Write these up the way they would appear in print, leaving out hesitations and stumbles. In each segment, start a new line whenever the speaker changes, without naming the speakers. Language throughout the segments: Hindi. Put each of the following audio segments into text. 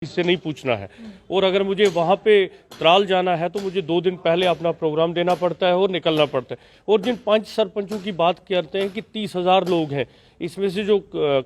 इससे नहीं पूछना है। और अगर मुझे वहाँ पे त्राल जाना है तो मुझे 2 दिन पहले अपना प्रोग्राम देना पड़ता है और निकलना पड़ता है। और जिन 5 सरपंचों की बात करते हैं कि 30,000 लोग हैं, इसमें से जो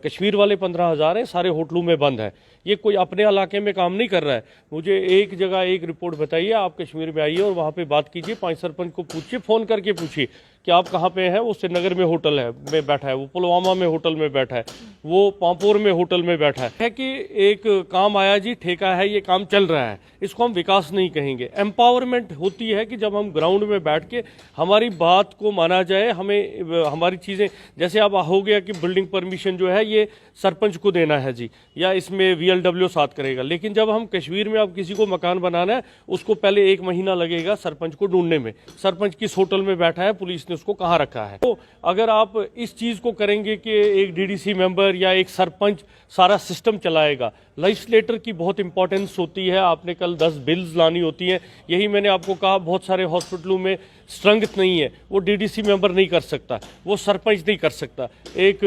कश्मीर वाले 15,000 हैं सारे होटलों में बंद है। ये कोई अपने इलाके में काम नहीं कर रहा है। मुझे एक जगह एक रिपोर्ट बताइए, आप कश्मीर में आइए और वहाँ पे बात कीजिए, 5 सरपंच को पूछिए, फ़ोन करके पूछिए कि आप कहाँ पे हैं। वो श्रीनगर में होटल है में बैठा है, वो पुलवामा में होटल में बैठा है, वो पांपोर में होटल में बैठा है कि एक काम आया जी, ठेका है, ये काम चल रहा है, इसको हम विकास नहीं कहेंगे। एम्पावरमेंट होती है कि जब हम ग्राउंड में बैठ के हमारी बात को माना जाए, हमें हमारी चीज़ें, जैसे अब हो गया कि बिल्डिंग परमिशन जो है ये सरपंच को देना है जी, या इसमें VLW साथ करेगा। लेकिन जब हम कश्मीर में अब किसी को मकान बनाना है, उसको पहले 1 महीना लगेगा सरपंच को ढूंढने में, सरपंच किस होटल में बैठा है, पुलिस ने उसको कहाँ रखा है। तो अगर आप इस चीज़ को करेंगे कि एक DDC मेंबर या एक सरपंच सारा सिस्टम चलाएगा, लेजिस्लेटर की बहुत इंपॉर्टेंस होती है। आपने कल 10 बिल्स लानी होती हैं, यही मैंने आपको कहा, बहुत सारे हॉस्पिटलों में स्ट्रेंथ नहीं है, वो DDC मेंबर नहीं कर सकता, वो सरपंच नहीं कर सकता। एक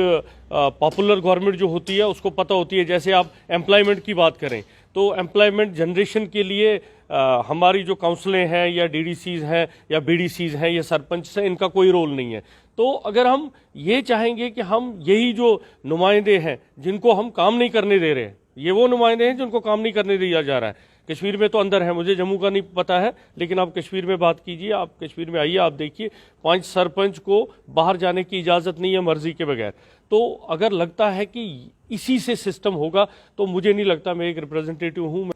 पॉपुलर गवर्नमेंट जो होती है उसको पता होती है। जैसे आप एम्प्लॉयमेंट की बात करें तो एम्प्लॉयमेंट जनरेशन के लिए हमारी जो काउंसिलें हैं या DDCs हैं या BDCs हैं या सरपंच हैं, इनका कोई रोल नहीं है। तो अगर हम ये चाहेंगे कि हम यही जो नुमाइंदे हैं जिनको हम काम नहीं करने दे रहे हैं, ये वो नुमाइंदे हैं जिनको काम नहीं करने दिया जा रहा है। कश्मीर में तो अंदर है, मुझे जम्मू का नहीं पता है, लेकिन आप कश्मीर में बात कीजिए, आप कश्मीर में आइए, आप देखिए 5 सरपंच को बाहर जाने की इजाज़त नहीं है मर्जी के बगैर। तो अगर लगता है कि इसी से सिस्टम होगा तो मुझे नहीं लगता, मैं एक रिप्रेजेंटेटिव हूँ।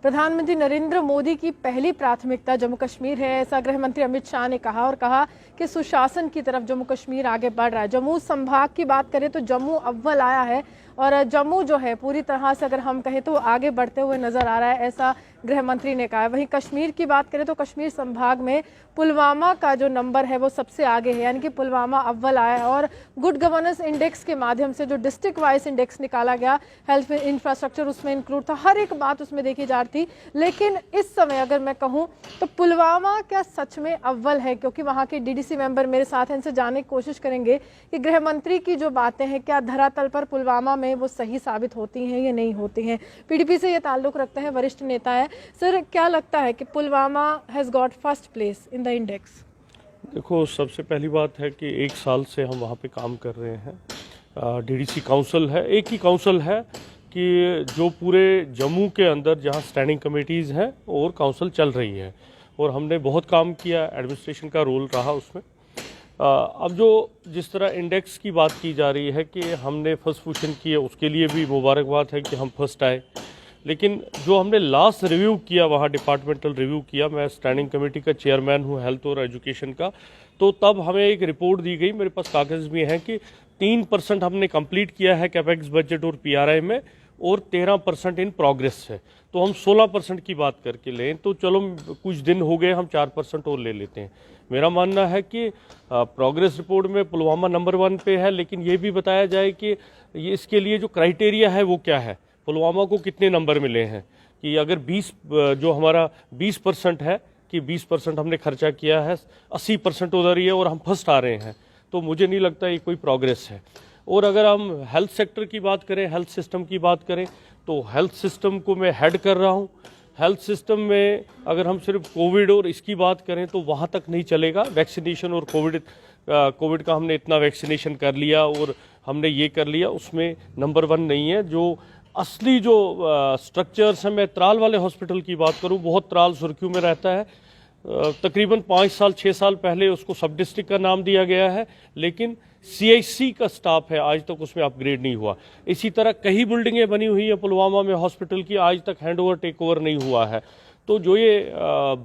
प्रधानमंत्री नरेंद्र मोदी की पहली प्राथमिकता जम्मू कश्मीर है, ऐसा गृह मंत्री अमित शाह ने कहा और कहा कि सुशासन की तरफ जम्मू कश्मीर आगे बढ़ रहा है। जम्मू संभाग की बात करें तो जम्मू अव्वल आया है और जम्मू जो है पूरी तरह से अगर हम कहें तो आगे बढ़ते हुए नजर आ रहा है, ऐसा गृह मंत्री ने कहा है। वहीं कश्मीर की बात करें तो कश्मीर संभाग में पुलवामा का जो नंबर है वो सबसे आगे है, यानी कि पुलवामा अव्वल आया है। और गुड गवर्नेंस इंडेक्स के माध्यम से जो डिस्ट्रिक्ट वाइज इंडेक्स निकाला गया, हेल्थ इंफ्रास्ट्रक्चर उसमें इंक्लूड था, हर एक बात उसमें देखी जा रही थी। लेकिन इस समय अगर मैं कहूँ तो पुलवामा क्या सच में अव्वल है? क्योंकि वहाँ के DDC मेंबर मेरे साथ हैं, इनसे जानने की कोशिश करेंगे कि गृह मंत्री की जो बातें हैं क्या धरातल पर पुलवामा में वो सही साबित होती हैं या नहीं होती हैं। PDP से ये ताल्लुक रखते हैं, वरिष्ठ नेता है। सर, क्या लगता है कि Pulwama has got first place in the index?
देखो, सबसे पहली बात है कि 1 साल से हम वहाँ पे काम कर रहे हैं। DDC काउंसिल है, एक ही काउंसिल है कि जो पूरे जम्मू के अंदर जहाँ स्टैंडिंग कमेटीज़ हैं और काउंसिल चल रही है, और हमने बहुत काम किया, एडमिनिस्ट्रेशन का रोल रहा उसमें। अब जो जिस तरह इंडेक्स की बात की जा रही है कि हमने फर्स्ट पोजीशन की है, उसके लिए भी मुबारकबाद है कि हम फर्स्ट आए। लेकिन जो हमने लास्ट रिव्यू किया, वहाँ डिपार्टमेंटल रिव्यू किया, मैं स्टैंडिंग कमेटी का चेयरमैन हूँ हेल्थ और एजुकेशन का, तो तब हमें एक रिपोर्ट दी गई, मेरे पास कागज़ भी हैं, कि 3% हमने कंप्लीट किया है कैपेक्स बजट और PRI में, और 13% इन प्रोग्रेस है। तो हम 16% की बात करके लें तो चलो कुछ दिन हो गए, हम 4% और ले लेते हैं। मेरा मानना है कि प्रोग्रेस रिपोर्ट में पुलवामा नंबर 1 पे है, लेकिन ये भी बताया जाए कि ये इसके लिए जो क्राइटेरिया है वो क्या है, पुलवामा को कितने नंबर मिले हैं। कि अगर 20 जो हमारा 20% है कि 20% हमने खर्चा किया है, 80% उधर ही है और हम फर्स्ट आ रहे हैं, तो मुझे नहीं लगता ये कोई प्रोग्रेस है। और अगर हम हेल्थ सेक्टर की बात करें, हेल्थ सिस्टम की बात करें, तो हेल्थ सिस्टम को मैं हेड कर रहा हूँ। हेल्थ सिस्टम में अगर हम सिर्फ कोविड और इसकी बात करें तो वहाँ तक नहीं चलेगा। वैक्सीनेशन और कोविड का हमने इतना वैक्सीनेशन कर लिया और हमने ये कर लिया, उसमें नंबर 1 नहीं है। जो असली जो स्ट्रक्चर्स हैं, मैं त्राल वाले हॉस्पिटल की बात करूँ, बहुत त्राल सुर्खियों में रहता है, तकरीबन 5 साल 6 साल पहले उसको सब डिस्ट्रिक्ट का नाम दिया गया है, लेकिन CHC का स्टाफ है, आज तक उसमें अपग्रेड नहीं हुआ। इसी तरह कई बिल्डिंगें बनी हुई हैं पुलवामा में हॉस्पिटल की, आज तक हैंडओवर टेक ओवर नहीं हुआ है। तो जो ये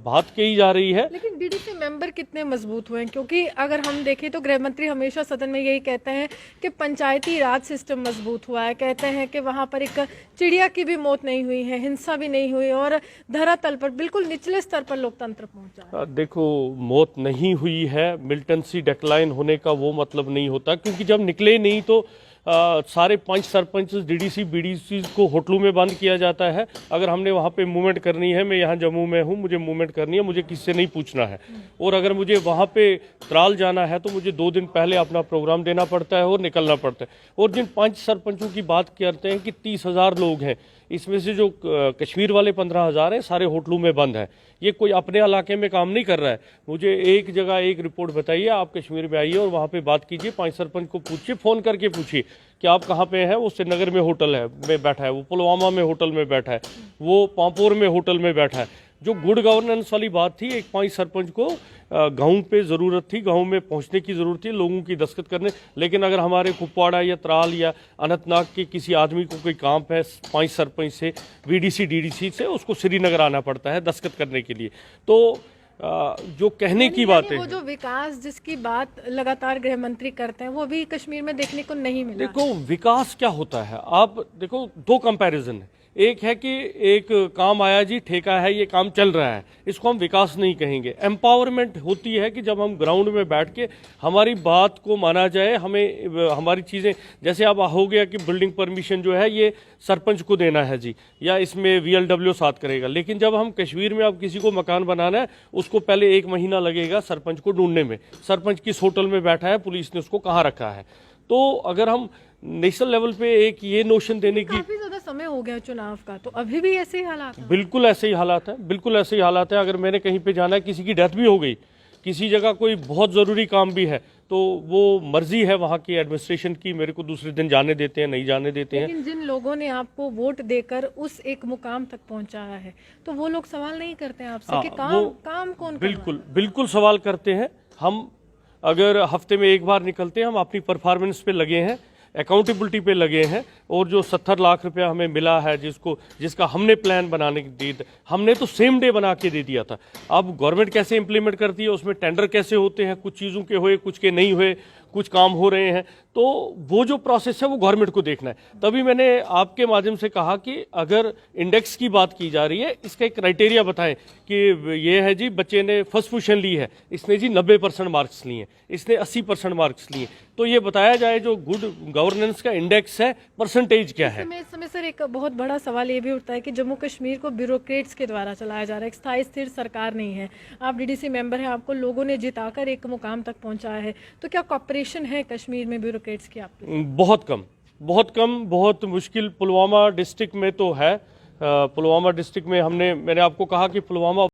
बात कही जा रही है,
लेकिन DDC मेंबर कितने मजबूत हुए हैं? क्योंकि अगर हम देखें तो गृह मंत्री हमेशा सदन में यही कहते हैं कि पंचायती राज सिस्टम मजबूत हुआ है, कहते हैं कि वहाँ पर एक चिड़िया की भी मौत नहीं हुई है, हिंसा भी नहीं हुई, और धरातल पर बिल्कुल निचले स्तर पर लोकतंत्र पहुंचा है।
देखो, मौत नहीं हुई है, मिलिटेंसी डिक्लाइन होने का वो मतलब नहीं होता, क्योंकि जब निकले नहीं तो सारे 5 सरपंच DDC BDC को होटलों में बंद किया जाता है। अगर हमने वहाँ पे मूवमेंट करनी है, मैं यहाँ जम्मू में हूँ, मुझे मूवमेंट करनी है, मुझे किससे नहीं पूछना है। और अगर मुझे वहाँ पे त्राल जाना है तो मुझे 2 दिन पहले अपना प्रोग्राम देना पड़ता है और निकलना पड़ता है। और जिन 5 सरपंचों की बात करते हैं कि 30,000 लोग हैं, इसमें से जो कश्मीर वाले 15,000 हैं सारे होटलों में बंद हैं। ये कोई अपने इलाके में काम नहीं कर रहा है। मुझे एक जगह एक रिपोर्ट बताइए, आप कश्मीर में आइए और वहाँ पे बात कीजिए, 5 सरपंच को पूछिए, फ़ोन करके पूछिए कि आप कहाँ पे हैं। वो श्रीनगर में होटल है में बैठा है, वो पुलवामा में होटल में बैठा है, वो पांपोर में होटल में बैठा है। जो गुड गवर्नेंस वाली बात थी, एक 5 सरपंच को गाँव पे ज़रूरत थी, गाँव में पहुंचने की ज़रूरत थी, लोगों की दस्तखत करने। लेकिन अगर हमारे कुपवाड़ा या त्राल या अनंतनाग के किसी आदमी को कोई काम है 5 सरपंच से, वीडीसी डीडीसी से, उसको श्रीनगर आना पड़ता है दस्तखत करने के लिए। तो जो कहने की बात है,
वो जो विकास जिसकी बात लगातार गृह मंत्री करते हैं वो भी कश्मीर में देखने को नहीं मिला।
देखो विकास क्या होता है, आप देखो 2 कंपैरिजन है। एक है कि एक काम आया जी, ठेका है, ये काम चल रहा है, इसको हम विकास नहीं कहेंगे। एम्पावरमेंट होती है कि जब हम ग्राउंड में बैठ के हमारी बात को माना जाए, हमें हमारी चीज़ें, जैसे अब हो गया कि बिल्डिंग परमिशन जो है ये सरपंच को देना है जी, या इसमें VLW साथ करेगा। लेकिन जब हम कश्मीर में अब किसी को मकान बनाना है, उसको पहले 1 महीना लगेगा सरपंच को ढूंढने में, सरपंच किस होटल में बैठा है, पुलिस ने उसको कहाँ रखा है। तो अगर हम नेशनल लेवल पे एक ये नोशन देने की,
काफी ज्यादा समय हो गया चुनाव का, तो अभी भी ऐसे ही हालात हैं।
बिल्कुल ऐसे ही हालात है, बिल्कुल ऐसे ही हालात है। अगर मैंने कहीं पे जाना है, किसी की डेथ भी हो गई, किसी जगह कोई बहुत ज़रूरी काम भी है, तो वो मर्जी है वहाँ की एडमिनिस्ट्रेशन की, मेरे को दूसरे दिन जाने देते हैं, नहीं जाने देते हैं।
लेकिन जिन लोगों ने आपको वोट देकर उस एक मुकाम तक पहुंचाया है, तो वो लोग सवाल नहीं करते हैं आपसे कि काम कौन कर रहा है?
बिल्कुल बिल्कुल सवाल करते हैं। हम अगर हफ्ते में 1 बार निकलते हैं, हम अपनी परफॉर्मेंस पे लगे हैं, अकाउंटेबिलिटी पे लगे हैं। और जो 70 लाख रुपया हमें मिला है, जिसका हमने प्लान बनाने की दी, हमने तो सेम डे बना के दे दिया था। अब गवर्नमेंट कैसे इंप्लीमेंट करती है, उसमें टेंडर कैसे होते हैं, कुछ चीज़ों के हुए, कुछ के नहीं हुए, कुछ काम हो रहे हैं, तो वो जो प्रोसेस है वो गवर्नमेंट को देखना है। तभी मैंने आपके माध्यम से कहा कि अगर इंडेक्स की बात की जा रही है, इसका एक क्राइटेरिया बताएं कि ये है जी, बच्चे ने फर्स्ट पोजीशन ली है, इसने जी 90% मार्क्स लिए हैं, इसने 80% मार्क्स लिए, तो ये बताया जाए जो गुड गवर्नेंस का इंडेक्स है, परसेंटेज क्या है।
इस समय सर एक बहुत बड़ा सवाल ये भी उठता है कि जम्मू कश्मीर को ब्यूरोक्रेट्स के द्वारा चलाया जा रहा है, एक स्थायी स्थिर सरकार नहीं है। आप डीडीसी मेंबर हैं, आपको लोगों ने जिताकर एक मुकाम तक पहुंचाया है, तो क्या कॉपरेशन है कश्मीर में ब्यूरोक्रेट्स की आपकी?
बहुत कम, बहुत मुश्किल। पुलवामा डिस्ट्रिक्ट में तो है, पुलवामा डिस्ट्रिक्ट में मैंने आपको कहा कि पुलवामा